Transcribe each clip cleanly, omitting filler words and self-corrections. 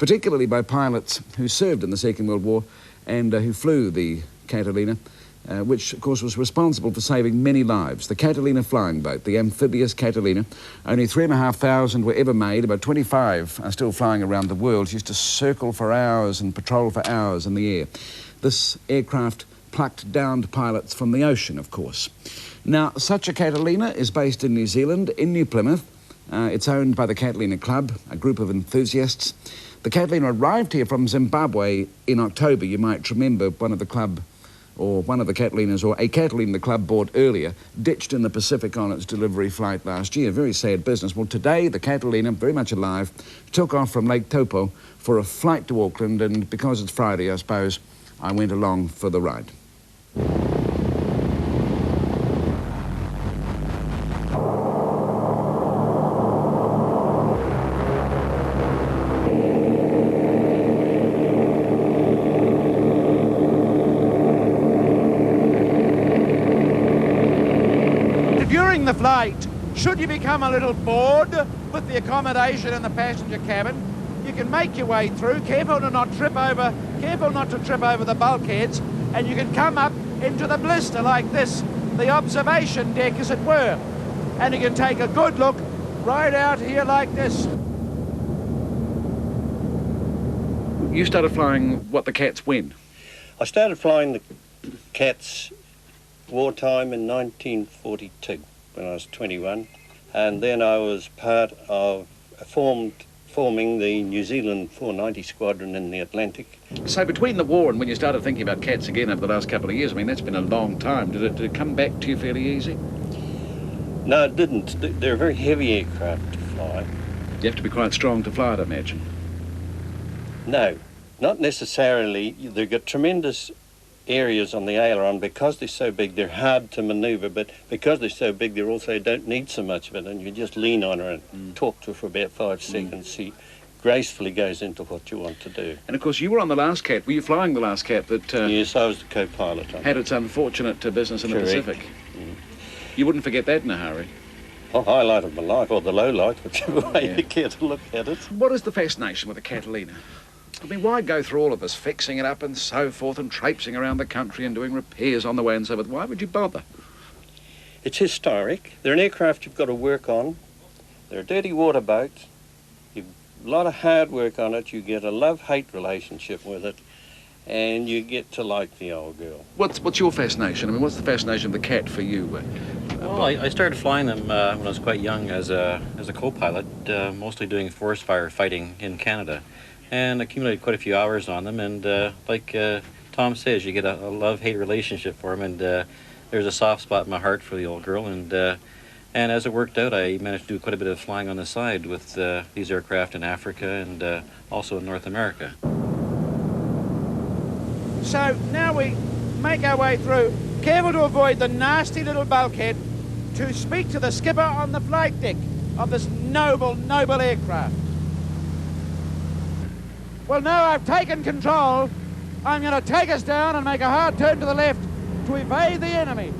particularly by pilots who served in the Second World War and who flew the Catalina, which, of course, was responsible for saving many lives. The Catalina flying boat, the amphibious Catalina, only 3,500 were ever made. About 25 are still flying around the world. She used to circle for hours and patrol for hours in the air. This aircraft plucked downed pilots from the ocean, of course. Now, such a Catalina is based in New Zealand, in New Plymouth. It's owned by the Catalina Club, a group of enthusiasts. The Catalina arrived here from Zimbabwe in October. You might remember one of the Catalinas, or a Catalina the club bought earlier, ditched in the Pacific on its delivery flight last year. Very sad business. Well, today, the Catalina, very much alive, took off from Lake Taupo for a flight to Auckland, and because it's Friday, I suppose, I went along for the ride. During the flight, should you become a little bored with the accommodation in the passenger cabin, you can make your way through, careful not to trip over the bulkheads, and you can come up into the blister like this, the observation deck as it were, and you can take a good look right out here like this. You started flying what, the Cats when? I started flying the Cats wartime in 1942 when I was 21, and then I was part of forming the New Zealand 490 Squadron in the Atlantic. So between the war and when you started thinking about Cats again over the last couple of years, I mean, that's been a long time. Did it come back to you fairly easy? No, it didn't. They're very heavy aircraft to fly. You have to be quite strong to fly it, I imagine. No, not necessarily. They've got tremendous areas on the aileron. Because they're so big, they're hard to manoeuvre, but because they're so big, they also don't need so much of it, and you just lean on her and talk to her for about 5 seconds. She gracefully goes into what you want to do. And of course, you were on the last Cat. Were you flying the last Cat that... Yes, I was the co-pilot. Had its unfortunate business in the Pacific. You wouldn't forget that in a hurry. The highlight of my life, or the low light, whichever way you care to look at it. What is the fascination with the Catalina? I mean, why go through all of this, fixing it up and so forth, and traipsing around the country and doing repairs on the way and so forth? Why would you bother? It's historic. They're an aircraft you've got to work on. They're a dirty water boat. You've a lot of hard work on it. You get a love-hate relationship with it, and you get to like the old girl. What's your fascination? I mean, what's the fascination of the Cat for you? Well, I started flying them when I was quite young as a co-pilot, mostly doing forest fire fighting in Canada, and accumulated quite a few hours on them. And like Tom says, you get a love-hate relationship for them, and there's a soft spot in my heart for the old girl. And as it worked out, I managed to do quite a bit of flying on the side with these aircraft in Africa and also in North America. So now we make our way through, careful to avoid the nasty little bulkhead, to speak to the skipper on the flight deck of this noble, noble aircraft. Well, now I've taken control, I'm going to take us down and make a hard turn to the left to evade the enemy.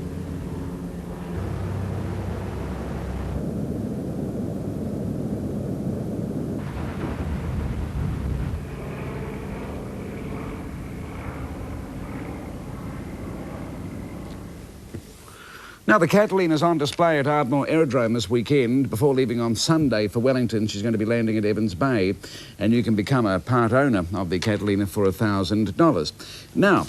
Now, the Catalina's on display at Ardmore Aerodrome this weekend. Before leaving on Sunday for Wellington, she's going to be landing at Evans Bay, and you can become a part owner of the Catalina for $1,000. Now,